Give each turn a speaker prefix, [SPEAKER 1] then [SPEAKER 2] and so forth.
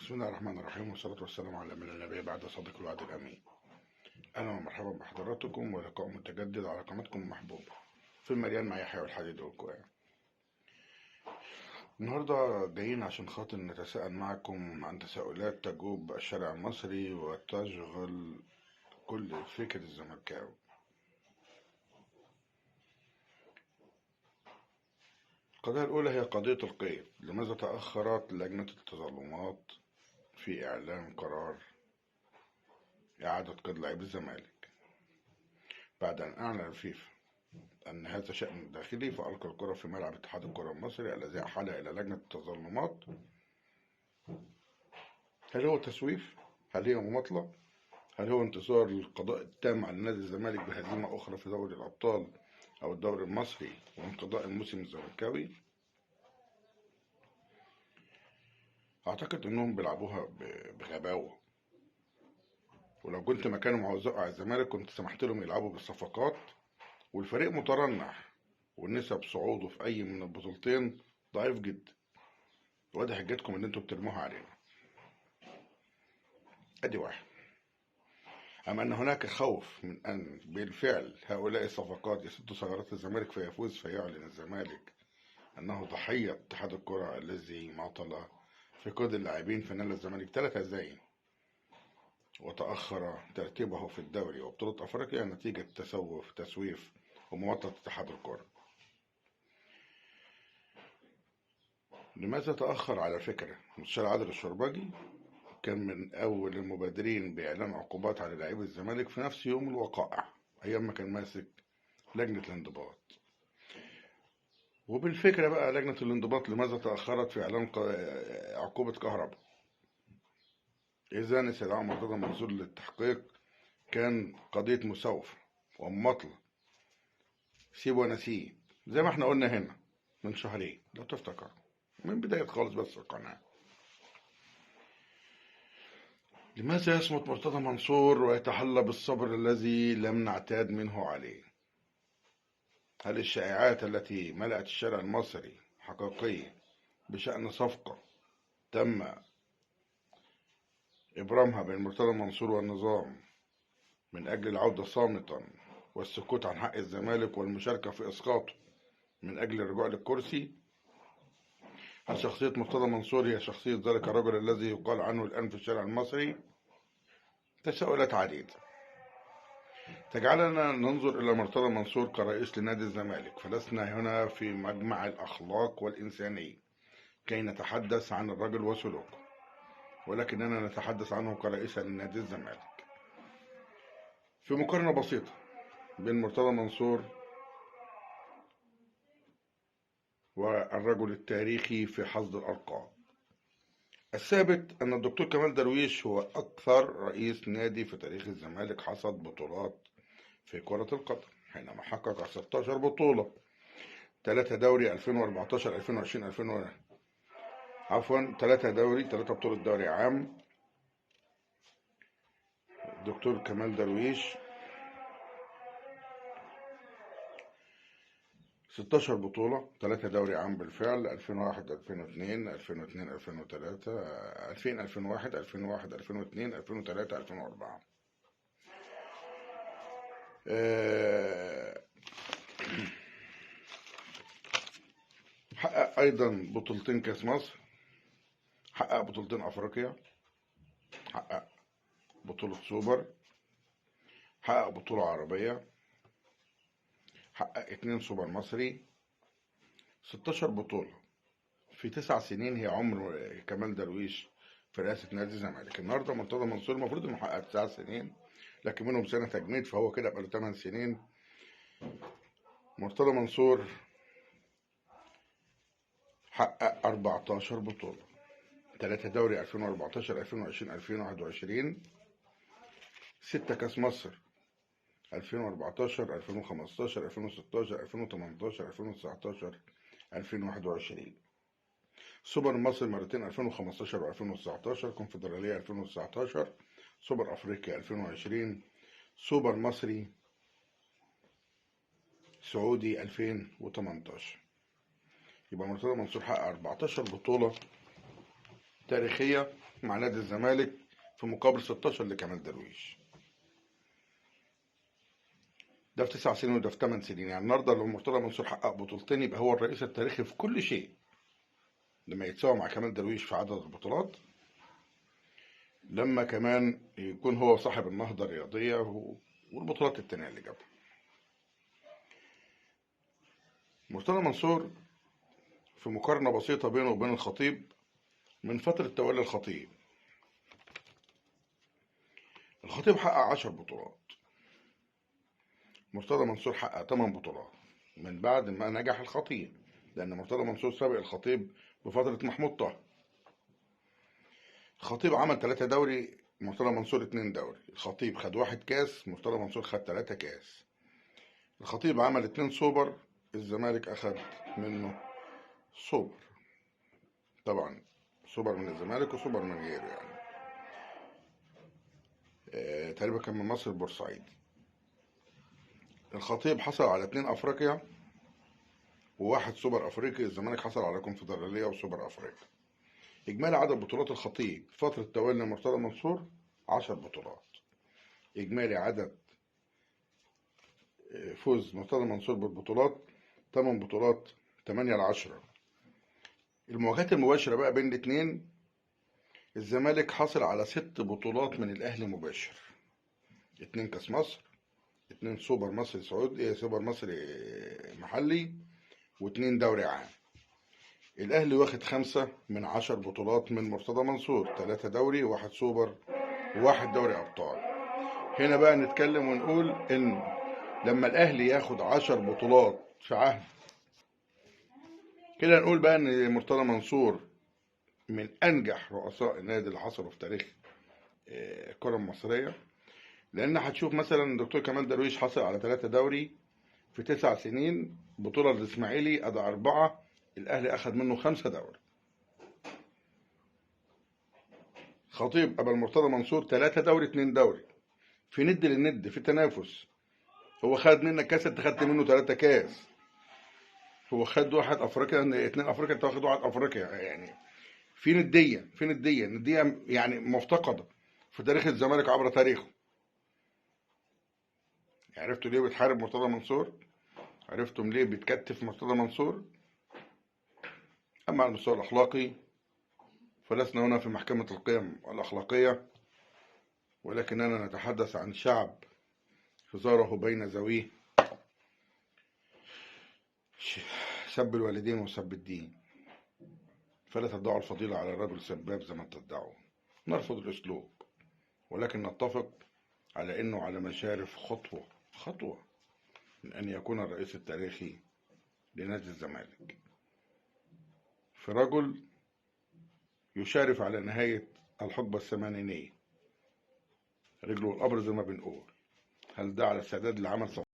[SPEAKER 1] بسم الله الرحمن الرحيم، والصلاة والسلام على من النبي بعد صديق الوعد الأمين. أهلا ومرحبا بحضراتكم ولقاء متجدد على قناتكم المحبوبة في المليان مع يحيى والحديد والكوع. النهاردة جايين عشان خاطر نتساءل معكم عن تساؤلات تجوب الشارع المصري وتشغل كل فكر الزملكاوي. القضية الأولى هي قضية القيد. لماذا تأخرت لجنة التظلمات في إعلان قرار إعادة قيد لاعبي الزمالك بعد أن أعلن الفيفا أن هذا شأن داخلي، فألقى الكرة في ملعب اتحاد الكرة المصري الذي أحال إلى لجنة التظلمات؟ هل هو تسويف؟ هل هي مماطلة؟ هل هو انتصار للقضاء التام على نادي الزمالك بهزيمة أخرى في دوري الأبطال أو الدوري المصري وانقضاء الموسم الزملكاوي؟ أعتقد أنهم بيلعبوها بغباوة، ولو كنت مكانهم وزقع الزمالك كنت سمحت لهم يلعبوا بالصفقات، والفريق مترنح ونسب صعوده في أي من البطولتين ضعيف جدا، وادي حجتكم اللي انتوا بترموها علينا. ادي واحد. أما أن هناك خوف من أن بالفعل هؤلاء الصفقات يسدوا ثغرات الزمالك فيفوز، فيعلن الزمالك أنه ضحية اتحاد الكرة الذي معطل في قيد اللاعبين في نادي الزمالك 3 هزايم وتأخر ترتيبه في الدوري وبطولة أفريقيا نتيجة تسويف ومماطلة اتحاد الكرة. لماذا تأخر؟ على فكرة مستشار عادل الشرباجي كان من أول المبادرين بإعلان عقوبات على لاعبي الزمالك في نفس يوم الوقائع أيام ما كان ماسك لجنة الانضباط. وبالفكرة بقى لجنة الانضباط لماذا تأخرت في إعلان عقوبة كهرباء؟ إذا استدعاء مرتضى منصور للتحقيق كان قضية مساوفة ومماطلة، سيب ونسيب، زي ما احنا قلنا هنا من شهرين لو تفتكر من بداية خالص بس القناة. لماذا يصمت مرتضى منصور ويتحلى بالصبر الذي لم نعتاد منه عليه؟ هل الشائعات التي ملأت الشارع المصري حقيقية بشأن صفقة تم إبرامها بين مرتضى منصور والنظام من أجل العودة صامتا والسكوت عن حق الزمالك والمشاركة في إسقاطه من أجل الرجوع للكرسي؟ هل شخصية مرتضى منصور هي شخصية ذلك الرجل الذي يقال عنه الآن في الشارع المصري؟ تساؤلات عديدة تجعلنا ننظر إلى مرتضى منصور كرئيس لنادي الزمالك، فلسنا هنا في مجمع الأخلاق والإنسانية كي نتحدث عن الرجل وسلوكه، ولكننا نتحدث عنه كرئيس لنادي الزمالك. في مقارنة بسيطة بين مرتضى منصور والرجل التاريخي في حصد الألقاب، الثابت أن الدكتور كمال درويش هو أكثر رئيس نادي في تاريخ الزمالك حصد بطولات في كرة القدم، حينما حقق 16 بطولة، 3 دوري 2014 2020 3 دوري، 3 بطولة دوري عام. الدكتور كمال درويش 16 بطولة، 3 دوري عام بالفعل، 2001 2002 2002 2003 2000 2001 2001 2002 2003 2004. حقق أيضا بطولتين كاس مصر، حقق بطولتين أفريقيا، حقق بطولة سوبر، حقق بطولة عربية، حقق 2 سوبر مصري. 16 بطولة في 9 سنين هي عمر كمال درويش في رئاسة نادي الزمالك. النهارده مرتضى منصور المفروض انه حقق 9 سنين، لكن منهم سنة تجنيد، فهو كده بقى له 8 سنين. مرتضى منصور حقق 14 بطولة، 3 دوري 2014 2020 2021، 6 كاس مصر 2014 2015 2016 2018 2019 2021، سوبر مصر مرتين 2015 و2019، كونفدرالية 2019، سوبر أفريقيا 2020، سوبر مصري سعودي 2018. يبقى مرتضى منصور حقق 14 بطولة تاريخية مع نادي الزمالك في مقابل 16 لكمال درويش. ده في 9 سنين وده في 8 سنين. يعني النهارده لو مرتضى منصور حقق بطولتين يبقى هو الرئيس التاريخي في كل شيء، لما يتساوى مع كمال درويش في عدد البطولات، لما كمان يكون هو صاحب النهضة الرياضية والبطولات التانية اللي جابها. مرتضى منصور في مقارنة بسيطة بينه وبين الخطيب، من فترة تولي الخطيب حقق 10 بطولات، مرتضى منصور حقق 8 بطولات من بعد ما نجح الخطيب، لأن مرتضى منصور سابق الخطيب بفترة محمود طه. الخطيب عمل 3 دوري، مرتضى منصور 2 دوري. الخطيب خد 1 كاس، مرتضى منصور خد 3 كاس. الخطيب عمل 2 سوبر، الزمالك أخد منه سوبر. طبعا سوبر من الزمالك وسوبر من غيره يعني. تقريبا كان من مصر البورسعيد. الخطيب حصل على 2 أفريقيا و1 سوبر أفريقي، الزمالك حصل على كونفدرالية وسوبر أفريقيا. إجمالي عدد بطولات الخطيب فترة تولي مرتضى منصور 10 بطولات. إجمالي عدد فوز مرتضى منصور بالبطولات 8 بطولات، 8-10. المواجهات المباشرة بقى بين الاتنين، الزمالك حصل على 6 بطولات من الأهلي مباشر، 2 كاس مصر، 2 سوبر مصري سعودي، سوبر مصري محلي، و2 دوري عام. الأهلي واخد 5 من 10 بطولات من مرتضى منصور، 3 دوري و1 سوبر و1 دوري أبطال. هنا بقى نتكلم ونقول إن لما الأهلي ياخد 10 بطولات في عهد كده، نقول بقى إن مرتضى منصور من أنجح رؤساء النادي اللي حصلوا في تاريخ الكرة المصرية. لأن هتشوف مثلا الدكتور كمال درويش حصل على 3 دوري في 9 سنين، بطولة الإسماعيلي أدى 4، الأهلي أخد منه 5 دوري. خطيب قبل مرتضى منصور 3 دوري 2 دوري، في ند للند، في تنافس. هو خد منك كاس، انت خدت منه 3 كاس. هو خد 1 افريقيا، 2 افريقيا، انت واخد 1 افريقيا. يعني في ندية يعني مفتقدة في تاريخ الزمالك عبر تاريخه. عرفتوا ليه بتحارب مرتضى منصور؟ عرفتم ليه بتكتف مرتضى منصور؟ أما على المستوى الأخلاقي فلسنا هنا في محكمة القيم الأخلاقية، ولكننا نتحدث عن شعب هزاره بين ذويه، سب الوالدين وسب الدين. فلا تدعوا الفضيلة على الرجل سباب زي ما تدعوا. نرفض الأسلوب، ولكن نتفق على أنه على مشارف خطوة من أن يكون الرئيس التاريخي لنادي الزمالك، في رجل يشارف على نهاية الحقبة الثمانينية، رجله القبر زي ما بنقول. هل ده على استعداد لعمل